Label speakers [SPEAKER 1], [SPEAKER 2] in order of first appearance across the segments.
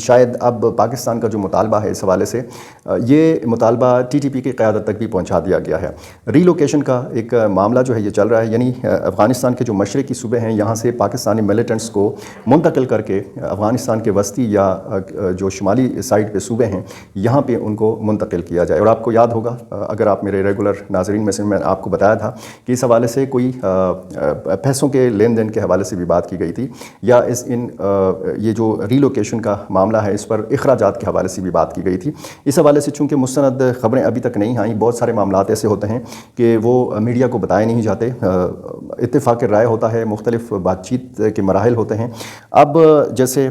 [SPEAKER 1] شاید اب پاکستان کا جو مطالبہ ہے اس حوالے سے یہ مطالبہ ٹی ٹی پی کی قیادت تک بھی پہنچا دیا گیا ہے۔ ری لوکیشن کا ایک معاملہ جو ہے یہ چل رہا ہے، یعنی افغانستان کے جو مشرقی صوبے ہیں یہاں سے پاکستانی ملیٹنٹس کو منتقل کر کے افغانستان کے وسطی یا جو شمالی سائڈ پہ صوبے ہیں یہاں پہ ان کو منتقل کیا جائے۔ اور آپ کو یاد ہوگا، اگر آپ میرے ریگولر ناظرین میں سے، میں آپ کو بتایا تھا کہ اس حوالے سے کوئی پیسوں کے لین دین کے حوالے سے بھی بات کی گئی تھی، یا یہ جو ری لوکیشن کا معاملہ ہے اس پر اخراجات کے حوالے سے بھی بات کی گئی تھی۔ اس حوالے سے چونکہ مستند خبریں ابھی تک نہیں آئیں، بہت سارے معاملات ایسے ہوتے ہیں کہ وہ میڈیا کو بتائے نہیں جاتے، اتفاق رائے ہوتا ہے، مختلف بات چیت کے مراحل ہوتے ہیں۔ اب جیسے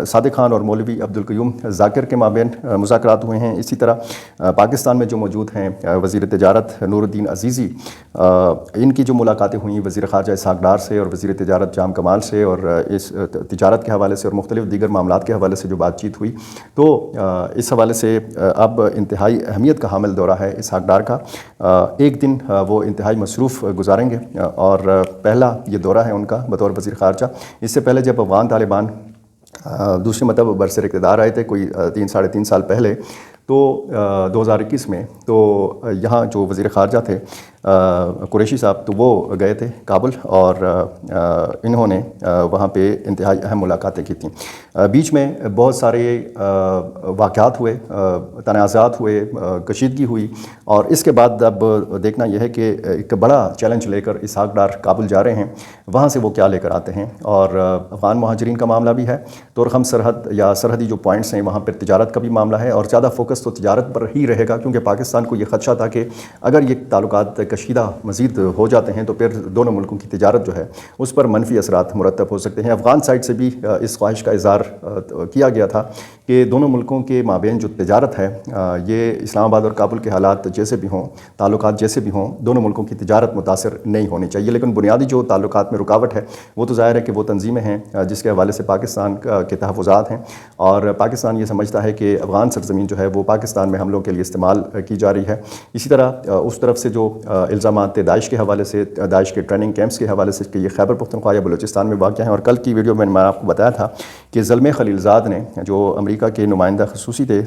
[SPEAKER 1] صادق خان اور مولوی عبدالقیوم ذاکر کے مابین مذاکرات ہوئے ہیں، اسی طرح پاکستان میں جو موجود ہیں وزیر تجارت نور الدین عزیزی، ان کی جو ملاقاتیں ہوئیں وزیر خارجہ اسحاق ڈار سے اور وزیر تجارت جام کمال سے، اور اس تجارت کے حوالے سے اور مختلف دیگر معاملات کے حوالے سے جو بات چیت ہوئی، تو اس حوالے سے اب انتہائی اہمیت کا حامل دورہ ہے اسحاق ڈار کا۔ ایک دن وہ انتہائی مصروف گزاریں گے، اور پہلا یہ دورہ ہے ان کا بطور وزیر خارجہ۔ اس سے پہلے جب افغان طالبان دوسری مرتبہ برسر اقتدار آئے تھے کوئی 3 سال پہلے، تو 2021 میں، تو یہاں جو وزیر خارجہ تھے قریشی صاحب، تو وہ گئے تھے کابل، اور انہوں نے وہاں پہ انتہائی اہم ملاقاتیں کی تھیں۔ بیچ میں بہت سارے واقعات ہوئے، تنازعات ہوئے، کشیدگی ہوئی، اور اس کے بعد اب دیکھنا یہ ہے کہ ایک بڑا چیلنج لے کر اسحاق ڈار کابل جا رہے ہیں، وہاں سے وہ کیا لے کر آتے ہیں۔ اور افغان مہاجرین کا معاملہ بھی ہے، تورخم سرحد یا سرحدی جو پوائنٹس ہیں وہاں پر تجارت کا بھی معاملہ ہے، اور زیادہ فوکس تو تجارت پر ہی رہے گا، کیونکہ پاکستان کو یہ خدشہ تھا کہ اگر یہ تعلقات کشیدہ مزید ہو جاتے ہیں تو پھر دونوں ملکوں کی تجارت جو ہے اس پر منفی اثرات مرتب ہو سکتے ہیں۔ افغان سائٹ سے بھی اس خواہش کا اظہار کیا گیا تھا کہ دونوں ملکوں کے مابین جو تجارت ہے، یہ اسلام آباد اور کابل کے حالات جیسے بھی ہوں، تعلقات جیسے بھی ہوں، دونوں ملکوں کی تجارت متاثر نہیں ہونی چاہیے۔ لیکن بنیادی جو تعلقات میں رکاوٹ ہے وہ تو ظاہر ہے کہ وہ تنظیمیں ہیں جس کے حوالے سے پاکستان کے تحفظات ہیں، اور پاکستان یہ سمجھتا ہے کہ افغان سرزمین جو ہے وہ پاکستان میں حملوں کے لیے استعمال کی جا رہی ہے۔ اسی طرح اس طرف سے جو الزامات داعش کے حوالے سے، داعش کے ٹریننگ کیمپس کے حوالے سے کہ یہ خیبر پختونخوا یا بلوچستان میں واقع ہیں، اور کل کی ویڈیو میں نے آپ کو بتایا تھا کہ زلمے خلیلزاد نے، جو امریکہ کے نمائندہ خصوصی تھے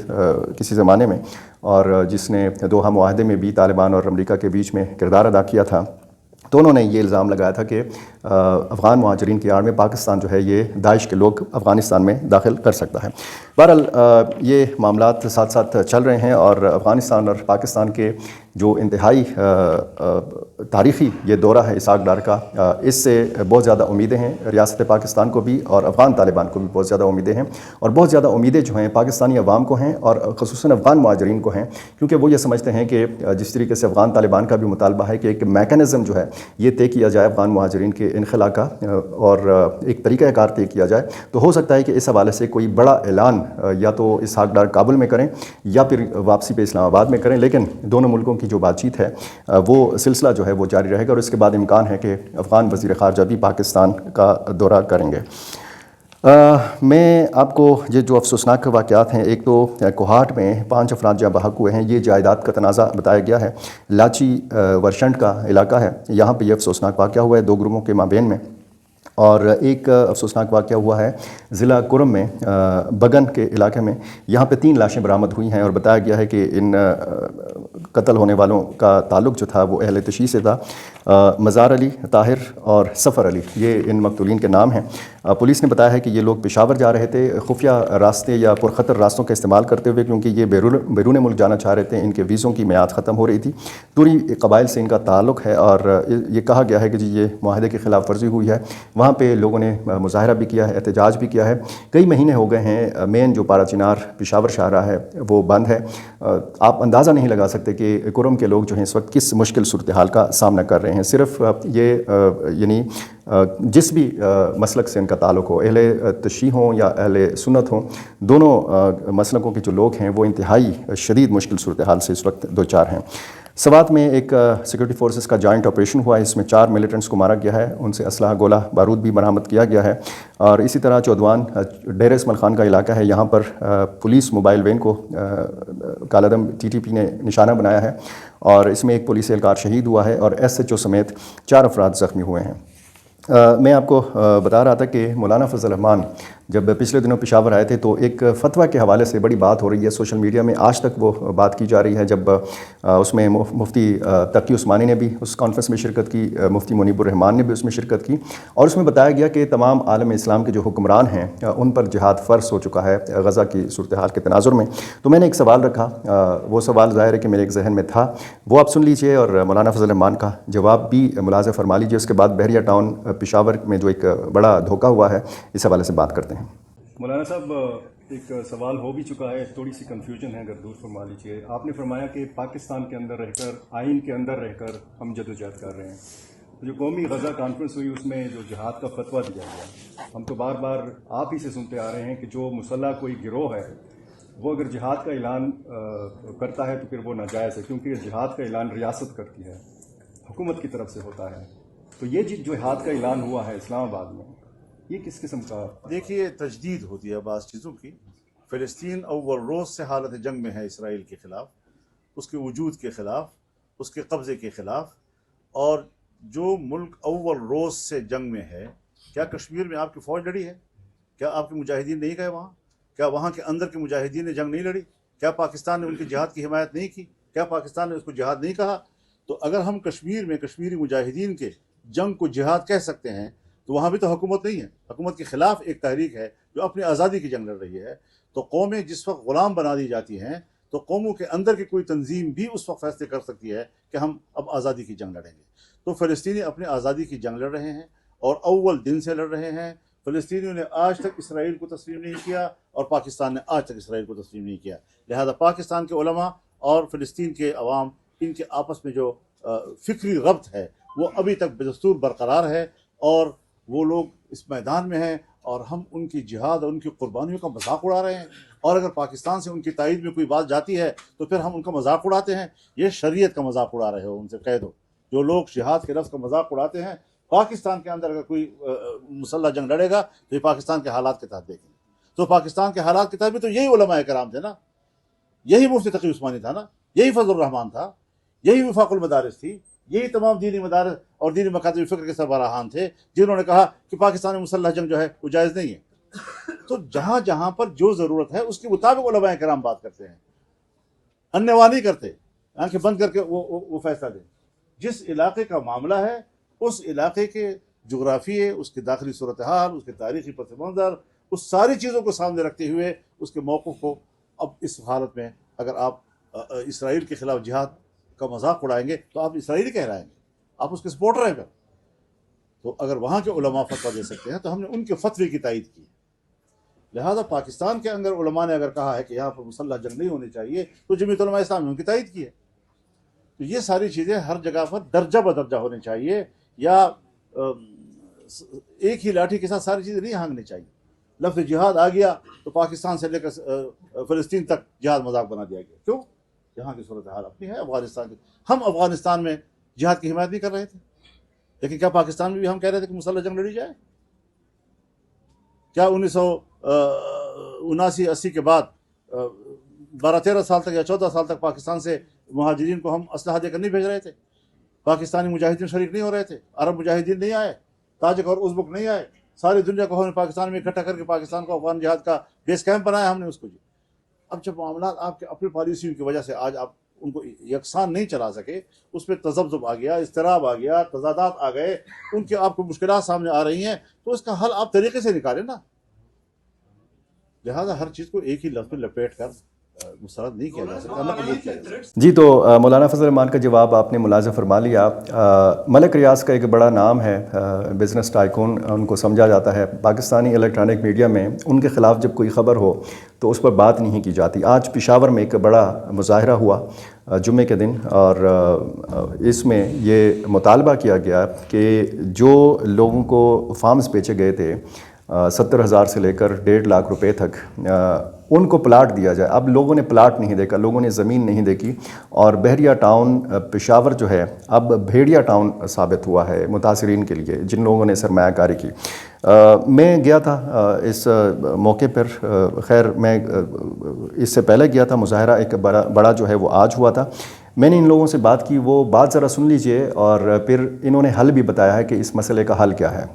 [SPEAKER 1] کسی زمانے میں، اور جس نے دوحہ معاہدے میں بھی طالبان اور امریکہ کے بیچ میں کردار ادا کیا تھا، تو انہوں نے یہ الزام لگایا تھا کہ افغان مہاجرین کی آڑ میں پاکستان جو ہے یہ داعش کے لوگ افغانستان میں داخل کر سکتا ہے۔ بہرحال یہ معاملات ساتھ ساتھ چل رہے ہیں، اور افغانستان اور پاکستان کے جو انتہائی تاریخی یہ دورہ ہے اسحاق ڈار کا، اس سے بہت زیادہ امیدیں ہیں ریاست پاکستان کو بھی، اور افغان طالبان کو بھی بہت زیادہ امیدیں ہیں، اور بہت زیادہ امیدیں جو ہیں پاکستانی عوام کو ہیں، اور خصوصاً افغان مہاجرین کو ہیں، کیونکہ وہ یہ سمجھتے ہیں کہ جس طریقے سے افغان طالبان کا بھی مطالبہ ہے کہ ایک میکانزم جو ہے یہ طے کیا جائے افغان مہاجرین کے انخلا کا، اور ایک طریقہ کار طے کیا جائے، تو ہو سکتا ہے کہ اس حوالے سے کوئی بڑا اعلان یا تو اسحاق ڈار کابل میں کریں یا پھر واپسی پہ اسلام آباد میں کریں، لیکن دونوں ملکوں کی جو بات چیت ہے وہ سلسلہ جو ہے وہ جاری رہے گا، اور اس کے بعد امکان ہے کہ افغان وزیر خارجہ بھی پاکستان کا دورہ کریں گے۔ میں آپ کو یہ جو افسوسناک واقعات ہیں، ایک تو کوہاٹ میں 5 افراد جاں بحق ہوئے ہیں، یہ جائیداد کا تنازع بتایا گیا ہے، لاچی ورشنٹ کا علاقہ ہے، یہاں پہ یہ افسوسناک واقعہ ہوا ہے 2 گروہوں کے مابین میں۔ اور ایک افسوسناک واقعہ ہوا ہے ضلع کرم میں بگن کے علاقے میں، یہاں پہ 3 لاشیں برآمد ہوئی ہیں، اور بتایا گیا ہے کہ ان قتل ہونے والوں کا تعلق جو تھا وہ اہل تشیع سے تھا۔ مزار علی، طاہر اور سفر علی، یہ ان مقتولین کے نام ہیں۔ پولیس نے بتایا ہے کہ یہ لوگ پشاور جا رہے تھے خفیہ راستے یا پرخطر راستوں کا استعمال کرتے ہوئے، کیونکہ یہ بیرون ملک جانا چاہ رہے تھے، ان کے ویزوں کی میعاد ختم ہو رہی تھی۔ توری قبائل سے ان کا تعلق ہے، اور یہ کہا گیا ہے کہ جی یہ معاہدے کی خلاف ورزی ہوئی ہے۔ وہاں پہ لوگوں نے مظاہرہ بھی کیا ہے، احتجاج بھی کیا ہے، کئی مہینے ہو گئے ہیں مین جو پارا چنار پشاور شاہراہ ہے وہ بند ہے۔ آپ اندازہ نہیں لگا سکتے کہ کرم کے لوگ جو ہیں اس وقت کس مشکل صورتحال کا سامنا کر رہے ہیں۔ صرف یہ یعنی جس بھی مسلک سے ان کا تعلق ہو، اہل تشیع ہوں یا اہل سنت ہوں، دونوں مسلکوں کے جو لوگ ہیں وہ انتہائی شدید مشکل صورتحال سے اس وقت دوچار ہیں۔ سوات میں ایک سیکورٹی فورسز کا جوائنٹ آپریشن ہوا ہے، اس میں 4 ملیٹنٹس کو مارا گیا ہے، ان سے اسلحہ گولہ بارود بھی برآمد کیا گیا ہے۔ اور اسی طرح چودوان ڈیر اسماعیل خان کا علاقہ ہے، یہاں پر پولیس موبائل وین کو کالعدم TTP نے نشانہ بنایا ہے، اور اس میں ایک پولیس اہلکار شہید ہوا ہے، اور SHO سمیت 4 افراد زخمی ہوئے ہیں۔ میں آپ کو بتا رہا تھا کہ مولانا فضل الرحمان جب پچھلے دنوں پشاور آئے تھے تو ایک فتویٰ کے حوالے سے بڑی بات ہو رہی ہے سوشل میڈیا میں، آج تک وہ بات کی جا رہی ہے۔ جب اس میں مفتی تقی عثمانی نے بھی اس کانفرنس میں شرکت کی، مفتی منیب الرحمان نے بھی اس میں شرکت کی، اور اس میں بتایا گیا کہ تمام عالم اسلام کے جو حکمران ہیں ان پر جہاد فرض ہو چکا ہے غزہ کی صورتحال کے تناظر میں۔ تو میں نے ایک سوال رکھا، وہ سوال ظاہر ہے کہ میرے ایک ذہن میں تھا، وہ آپ سن لیجئے اور مولانا فضل الرحمان کا جواب بھی ملاحظہ فرما لیجئے۔ اس کے بعد بحریہ ٹاؤن پشاور میں جو ایک بڑا دھوکہ ہوا ہے اس حوالے سے بات کرتے ہیں۔
[SPEAKER 2] مولانا صاحب، ایک سوال ہو بھی چکا ہے، تھوڑی سی کنفیوژن ہے، اگر دور فرما لیجیے۔ آپ نے فرمایا کہ پاکستان کے اندر رہ کر، آئین کے اندر رہ کر ہم جدوجہد کر رہے ہیں۔ جو قومی غزہ کانفرنس ہوئی اس میں جو جہاد کا فتویٰ دیا گیا، ہم تو بار بار آپ ہی سے سنتے آ رہے ہیں کہ جو مسلح کوئی گروہ ہے وہ اگر جہاد کا اعلان کرتا ہے تو پھر وہ ناجائز ہے، کیونکہ جہاد کا اعلان ریاست کرتی ہے، حکومت کی طرف سے ہوتا ہے۔ تو یہ جو جہاد کا اعلان ہوا ہے اسلام آباد میں، یہ کس قسم کا؟
[SPEAKER 3] دیکھیے، تجدید ہوتی ہے بعض چیزوں کی۔ فلسطین اول روز سے حالت جنگ میں ہے اسرائیل کے خلاف، اس کے وجود کے خلاف، اس کے قبضے کے خلاف۔ اور جو ملک اول روز سے جنگ میں ہے، کیا کشمیر میں آپ کی فوج لڑی ہے؟ کیا آپ کے مجاہدین نہیں گئے وہاں؟ کیا وہاں کے اندر کے مجاہدین نے جنگ نہیں لڑی؟ کیا پاکستان نے ان کے جہاد کی حمایت نہیں کی؟ کیا پاکستان نے اس کو جہاد نہیں کہا؟ تو اگر ہم کشمیر میں کشمیری مجاہدین کے جنگ کو جہاد کہہ سکتے ہیں تو وہاں بھی تو حکومت نہیں ہے، حکومت کے خلاف ایک تحریک ہے جو اپنی آزادی کی جنگ لڑ رہی ہے۔ تو قومیں جس وقت غلام بنا دی جاتی ہیں تو قوموں کے اندر کی کوئی تنظیم بھی اس وقت فیصلے کر سکتی ہے کہ ہم اب آزادی کی جنگ لڑیں گے۔ تو فلسطینی اپنی آزادی کی جنگ لڑ رہے ہیں اور اول دن سے لڑ رہے ہیں۔ فلسطینیوں نے آج تک اسرائیل کو تسلیم نہیں کیا اور پاکستان نے آج تک اسرائیل کو تسلیم نہیں کیا۔ لہذا پاکستان کے علماء اور فلسطین کے عوام، ان کے آپس میں جو فکری ربط ہے وہ ابھی تک بدستور برقرار ہے، اور وہ لوگ اس میدان میں ہیں اور ہم ان کی جہاد اور ان کی قربانیوں کا مذاق اڑا رہے ہیں۔ اور اگر پاکستان سے ان کی تائید میں کوئی بات جاتی ہے تو پھر ہم ان کا مذاق اڑاتے ہیں۔ یہ شریعت کا مذاق اڑا رہے ہو، ان سے کہہ دو۔ جو لوگ جہاد کے لفظ کا مذاق اڑاتے ہیں، پاکستان کے اندر اگر کوئی مسلح جنگ لڑے گا تو یہ پاکستان کے حالات کے تحت دیکھیں۔ تو پاکستان کے حالات کے تحت بھی تو یہی علماء کرام تھے نا، یہی مفتی تقی عثمانی تھا نا، یہی فضل الرحمان تھا، یہی وفاق المدارس تھی، یہی تمام دینی مدارس اور دینی مکاتب فکر کے سربراہان تھے جنہوں نے کہا کہ پاکستان میں مسلح جنگ جو ہے وہ جائز نہیں ہے۔ تو جہاں جہاں پر جو ضرورت ہے اس کے مطابق علماء کرام بات کرتے ہیں، انواع نہیں کرتے، آنکھیں بند کر کے وہ فیصلہ دیں۔ جس علاقے کا معاملہ ہے اس علاقے کے جغرافیے، اس کے داخلی صورتحال، اس کے تاریخی پس منظر، اس ساری چیزوں کو سامنے رکھتے ہوئے اس کے موقف کو، اب اس حالت میں اگر آپ اسرائیل کے خلاف جہاد کا مذاق اڑائیں گے تو آپ اسرائیلی کہلائیں گے، آپ اس کے سپورٹر ہیں پھر۔ تو اگر وہاں کے علماء فتویٰ دے سکتے ہیں تو ہم نے ان کے فتوے کی تائید کی۔ لہذا پاکستان کے اندر علماء نے اگر کہا ہے کہ یہاں پر مسلح جنگ نہیں ہونی چاہیے تو جمعیت علماء اسلام نے ان کی تائید کی ہے۔ تو یہ ساری چیزیں ہر جگہ پر درجہ بدرجہ ہونی چاہیے، یا ایک ہی لاٹھی کے ساتھ ساری چیزیں نہیں ہانگنی چاہیے۔ لفظ جہاد آ گیا تو پاکستان سے لے کر فلسطین تک جہاد مذاق بنا دیا گیا۔ کیوں؟ یہاں کی صورتحال اپنی ہے، افغانستان کی۔ ہم افغانستان میں جہاد کی حمایت نہیں کر رہے تھے، لیکن کیا پاکستان میں بھی ہم کہہ رہے تھے کہ مسلح جنگ لڑی جائے؟ کیا 1979-80 کے بعد 12-13 سال تک یا 14 سال تک پاکستان سے مہاجرین کو ہم اسلحہ دے کر نہیں بھیج رہے تھے؟ پاکستانی مجاہدین شریک نہیں ہو رہے تھے؟ عرب مجاہدین نہیں آئے؟ تاجک اور ازبک نہیں آئے؟ ساری دنیا کو ہم نے پاکستان میں اکٹھا کر کے پاکستان کو افغان جہاد کا بیس کیمپ بنایا ہم نے اس کو۔ جی اب جب معاملات آپ کے اپنی پالیسیوں کی وجہ سے آج آپ ان کو یکساں نہیں چلا سکے، اس پہ تذبذب آ گیا، اضطراب آ گیا، تضادات آ گئے، ان کے آپ کو مشکلات سامنے آ رہی ہیں، تو اس کا حل آپ طریقے سے نکالیں نا۔ لہٰذا ہر چیز کو ایک ہی لفظ میں لپیٹ کر مسترد نہیں کیا جا سکتا، نہ قبول کیا جا سکتا۔
[SPEAKER 1] جی، تو مولانا فضل الرحمان کا جواب آپ نے ملاحظہ فرما لیا۔ ملک ریاض کا ایک بڑا نام ہے، بزنس ٹائکون ان کو سمجھا جاتا ہے۔ پاکستانی الیکٹرانک میڈیا میں ان کے خلاف جب کوئی خبر ہو تو اس پر بات نہیں کی جاتی۔ آج پشاور میں ایک بڑا مظاہرہ ہوا جمعے کے دن، اور اس میں یہ مطالبہ کیا گیا کہ جو لوگوں کو فارمز بیچے گئے تھے 70,000 سے لے کر 1.5 لاکھ روپے تک، ان کو پلاٹ دیا جائے۔ اب لوگوں نے پلاٹ نہیں دیکھا، لوگوں نے زمین نہیں دیکھی، اور بحریہ ٹاؤن پشاور جو ہے اب بھیڑیا ٹاؤن ثابت ہوا ہے متاثرین کے لیے جن لوگوں نے سرمایہ کاری کی۔ میں گیا تھا اس موقع پر، خیر میں اس سے پہلے گیا تھا، مظاہرہ ایک بڑا جو ہے وہ آج ہوا تھا۔ میں نے ان لوگوں سے بات کی، وہ بات ذرا سن لیجئے، اور پھر انہوں نے حل بھی بتایا ہے کہ اس مسئلے کا حل کیا ہے۔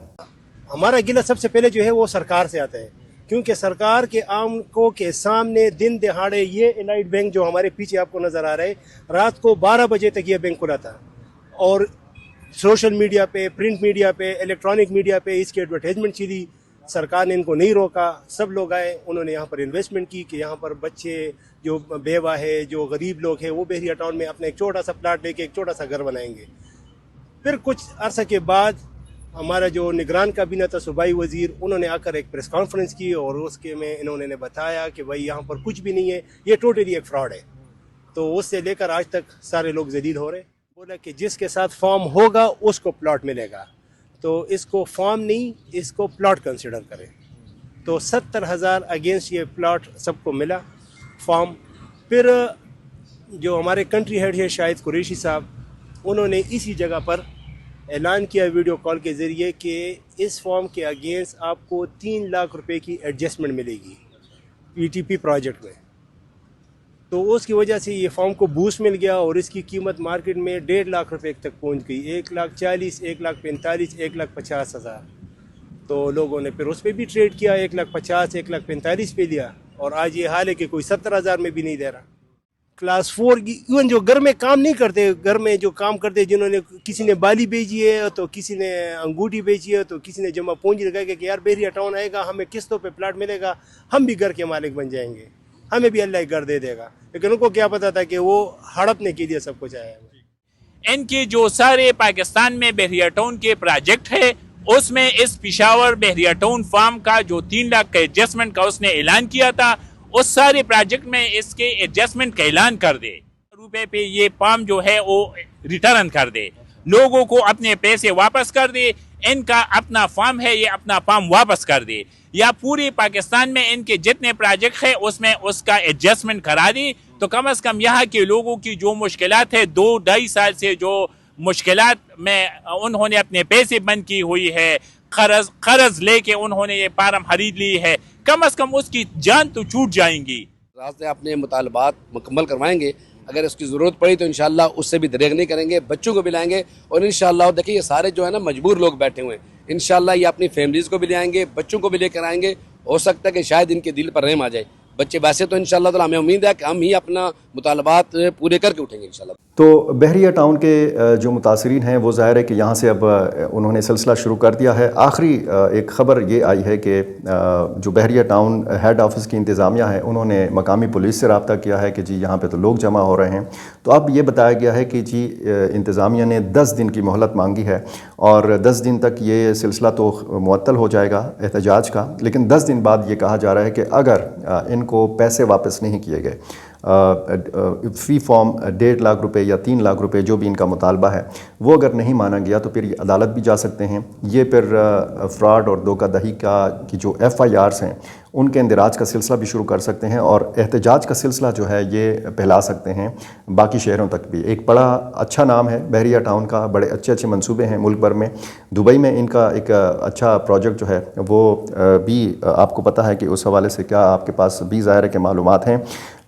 [SPEAKER 4] ہمارا گلہ سب سے پہلے جو ہے وہ سرکار سے آتا ہے کیونکہ سرکار کے آنکھوں کے سامنے دن دہاڑے یہ الائٹ بینک جو ہمارے پیچھے آپ کو نظر آ رہا ہے، رات کو 12 بجے تک یہ بینک کھلا تھا، اور سوشل میڈیا پہ، پرنٹ میڈیا پہ، الیکٹرانک میڈیا پہ اس کی ایڈورٹائزمنٹ چلی. سرکار نے ان کو نہیں روکا، سب لوگ آئے، انہوں نے یہاں پر انویسٹمنٹ کی کہ یہاں پر بچے جو بیوہ ہے، جو غریب لوگ ہیں، وہ بحریہ ٹاؤن میں اپنا ایک چھوٹا سا پلاٹ لے کے ایک چھوٹا سا گھر بنائیں گے. پھر کچھ عرصہ کے بعد ہمارا جو نگران کابینہ تھا، صوبائی وزیر، انہوں نے آ کر ایک پریس کانفرنس کی اور اس کے میں انہوں نے بتایا کہ بھائی یہاں پر کچھ بھی نہیں ہے، یہ ٹوٹلی ایک فراڈ ہے. تو اس سے لے کر آج تک سارے لوگ ذلیل ہو رہے. بولا کہ جس کے ساتھ فارم ہوگا اس کو پلاٹ ملے گا، تو اس کو فارم نہیں، اس کو پلاٹ کنسیڈر کریں. تو 70,000 اگینسٹ یہ پلاٹ سب کو ملا فارم. پھر جو ہمارے کنٹری ہیڈ ہے شاہد قریشی صاحب، انہوں نے اسی جگہ پر اعلان کیا ویڈیو کال کے ذریعے کہ اس فارم کے اگینسٹ آپ کو 3 لاکھ روپے کی ایڈجسٹمنٹ ملے گی پی ٹی پی پروجیکٹ میں. تو اس کی وجہ سے یہ فارم کو بوسٹ مل گیا اور اس کی قیمت مارکیٹ میں 1.5 لاکھ روپے تک پہنچ گئی، 1,40,000، 1,45,000، 1,50,000. تو لوگوں نے پھر اس پہ بھی ٹریڈ کیا، 1,50,000، 1,45,000 پہ لیا، اور آج یہ حال ہے کہ کوئی 70,000 میں بھی نہیں دے رہا. کلاس 4 کی ایون جو گھر میں کام نہیں کرتے، گھر میں جو کام کرتے، جنہوں نے کسی نے بالی بیچی ہے تو کسی نے انگوٹھی بیچی ہے تو کسی نے جمع پونجی لگا کہ یار بحریہ ٹاؤن آئے گا، ہمیں قسطوں پہ پلاٹ ملے گا، ہم بھی گھر کے مالک بن جائیں گے، ہمیں بھی اللہ ایک گھر دے دے گا. لیکن ان کو کیا پتا تھا کہ وہ ہڑپنے کے لیے سب کچھ آیا ہے.
[SPEAKER 5] ان کے جو سارے پاکستان میں بحریہ ٹاؤن کے پروجیکٹ ہے، اس میں اس پشاور بحریہ ٹاؤن فارم کا جو 3 لاکھ کا ایڈجسٹمنٹ کا اس نے اعلان کیا تھا، اس سارے پروجیکٹ میں اس کے ایڈجسٹمنٹ کا اعلان کر دے، روپے پہ یہ فارم جو ہے وہ ریٹرن کر دے، لوگوں کو اپنے پیسے واپس کر دے. ان کا اپنا فارم ہے، یہ اپنا فارم واپس کر دے، یا پورے پاکستان میں ان کے جتنے پروجیکٹ ہیں اس میں اس کا ایڈجسٹمنٹ کرا دی. تو کم از کم یہاں کے لوگوں کی جو مشکلات ہے، 2-2.5 سال سے جو مشکلات میں انہوں نے اپنے پیسے بند کی ہوئی ہے، قرض لے کے انہوں نے یہ فارم خرید لی ہے، کم از کم اس کی جان تو چھوٹ جائیں گی.
[SPEAKER 6] راستے اپنے مطالبات مکمل کروائیں گے، اگر اس کی ضرورت پڑی تو انشاءاللہ اس سے بھی دریغ نہیں کریں گے، بچوں کو بھی لائیں گے. اور انشاءاللہ دیکھیں یہ سارے جو ہے نا مجبور لوگ بیٹھے ہوئے ہیں، انشاءاللہ یہ اپنی فیملیز کو بھی لے آئیں گے، بچوں کو بھی لے کر آئیں گے. ہو سکتا ہے کہ شاید ان کے دل پر رحم آ جائے بچے. ویسے تو انشاءاللہ تعالی ہمیں امید ہے کہ ہم ہی اپنا مطالبات پورے کر کے اٹھیں گے انشاءاللہ.
[SPEAKER 1] تو بحریہ ٹاؤن کے جو متاثرین ہیں وہ ظاہر ہے کہ یہاں سے اب انہوں نے سلسلہ شروع کر دیا ہے. آخری ایک خبر یہ آئی ہے کہ جو بحریہ ٹاؤن ہیڈ آفس کی انتظامیہ ہے انہوں نے مقامی پولیس سے رابطہ کیا ہے کہ جی یہاں پہ تو لوگ جمع ہو رہے ہیں. تو اب یہ بتایا گیا ہے کہ جی انتظامیہ نے 10 دن کی مہلت مانگی ہے، اور 10 دن تک یہ سلسلہ تو معطل ہو جائے گا احتجاج کا، لیکن 10 دن بعد یہ کہا جا رہا ہے کہ اگر ان کو پیسے واپس نہیں کیے گئے، فی فارم 1.5 لاکھ روپے یا 3 لاکھ روپے جو بھی ان کا مطالبہ ہے وہ اگر نہیں مانا گیا تو پھر یہ عدالت بھی جا سکتے ہیں. یہ پھر فراڈ اور دھوکہ دہی کی جو FIRs ہیں ان کے اندراج کا سلسلہ بھی شروع کر سکتے ہیں، اور احتجاج کا سلسلہ جو ہے یہ پھیلا سکتے ہیں باقی شہروں تک بھی. ایک بڑا اچھا نام ہے بحریہ ٹاؤن کا، بڑے اچھے منصوبے ہیں ملک بھر میں. دبئی میں ان کا ایک اچھا پروجیکٹ جو ہے وہ بھی آپ کو پتہ ہے کہ اس حوالے سے کیا آپ کے پاس بھی ظاہر ہے کہ معلومات ہیں.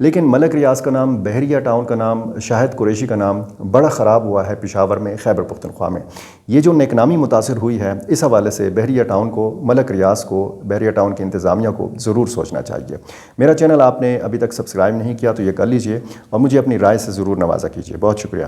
[SPEAKER 1] لیکن ملک ریاض کا نام، بحریہ ٹاؤن کا نام، شاہد قریشی کا نام بڑا خراب ہوا ہے پشاور میں، خیبر پختونخوا میں. یہ جو نیک نامی متاثر ہوئی ہے، اس حوالے سے بحریہ ٹاؤن کو، ملک ریاض کو، بحریہ ٹاؤن کی انتظامیہ کو ضرور سوچنا چاہیے. میرا چینل آپ نے ابھی تک سبسکرائب نہیں کیا تو یہ کر لیجئے، اور مجھے اپنی رائے سے ضرور نوازا کیجئے. بہت شکریہ.